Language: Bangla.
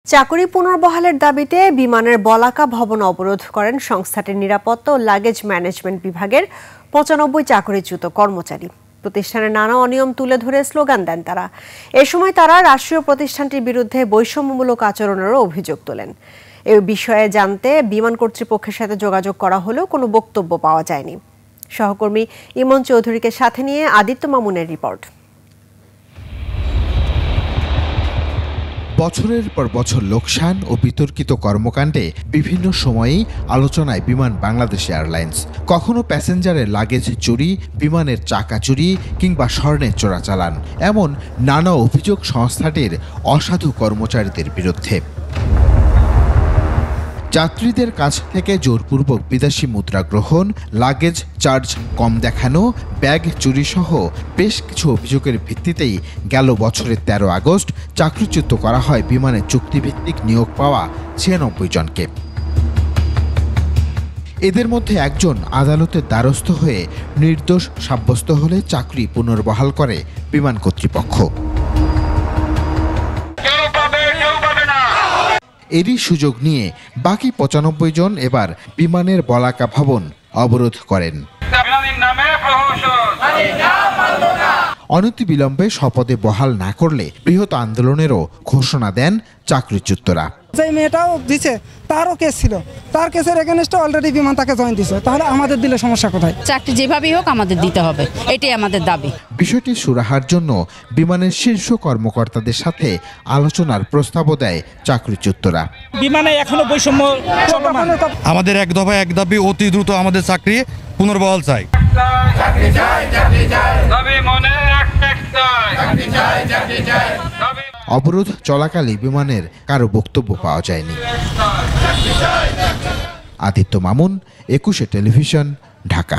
চাকরি পুনর্বহালের দাবিতে বিমানের বলাকা ভবন অবরোধ করেন সংস্থাটির নিরাপত্তা ও লাগেজ ম্যানেজমেন্ট বিভাগের ৯৫ চাকরিচ্যুত কর্মচারী। প্রতিষ্ঠানের নানা অনিয়ম তুলে ধরে স্লোগান দেন তারা। এ সময় তারা রাষ্ট্রীয় প্রতিষ্ঠানটির বিরুদ্ধে বৈষম্যমূলক আচরণেরও অভিযোগ তোলেন। এ বিষয়ে জানতে বিমান কর্তৃপক্ষের সাথে যোগাযোগ করা হলেও কোনো বক্তব্য পাওয়া যায়নি। সহকর্মী ইমন চৌধুরীকে সাথে নিয়ে আদিত্য মামুনের রিপোর্ট। বছরের পর বছর লোকসান ও বিতর্কিত কর্মকাণ্ডে বিভিন্ন সময়েই আলোচনায় বিমান বাংলাদেশ এয়ারলাইন্স। কখনো প্যাসেঞ্জারের লাগেজ চুরি, বিমানের চাকা চুরি কিংবা স্বর্ণের চোরাচালান, এমন নানা অভিযোগ সংস্থাটির অসাধু কর্মচারীদের বিরুদ্ধে। যাত্রীদের কাছ থেকে জোরপূর্বক বিদেশি মুদ্রা গ্রহণ, লাগেজ চার্জ কম দেখানো, ব্যাগ চুরি সহ বেশ কিছু অভিযোগের ভিত্তিতেই গেল বছরের ১৩ আগস্ট চাকরিচ্যুত করা হয় বিমানের চুক্তিভিত্তিক নিয়োগ পাওয়া ৯৬ জনকে। এদের মধ্যে একজন আদালতের দ্বারস্থ হয়ে নির্দোষ সাব্যস্ত হলে চাকরি পুনর্বহাল করে বিমান কর্তৃপক্ষ। এরই সুযোগ নিয়ে বাকি ৯৫ জন এবার বিমানের বলাকা ভবন অবরোধ করেন। অনতিবিলম্বে শপথে বহাল না করলে বৃহৎ আন্দোলনেরও ঘোষণা দেন চাকরিচ্যুতরা। যে মেয়েটাও দিছে তারও কেস ছিল, তার কেসের এগেনস্টে অলরেডি বিমান তাকে জয়েন দিছে, তাহলে আমাদের দিলে সমস্যা কোথায়? চাকরি যেভাবেই হোক আমাদের দিতে হবে, এটাই আমাদের দাবি। বিষয়টি সুরাহার জন্য বিমানের শীর্ষ কর্মকর্তাদের সাথে আলোচনার প্রস্তাবও দেয় চাকরিচ্যুতরা। বিমানে এখনো বৈষম্য আমাদের এক দফা এক দাবি, অতি দ্রুত আমাদের চাকরি পুনর্বহাল চাই। অবরোধ চলাকালে বিমানের কারো বক্তব্য পাওয়া যায়নি। আদিত্য মামুন, ২১ টেলিভিশন, ঢাকা।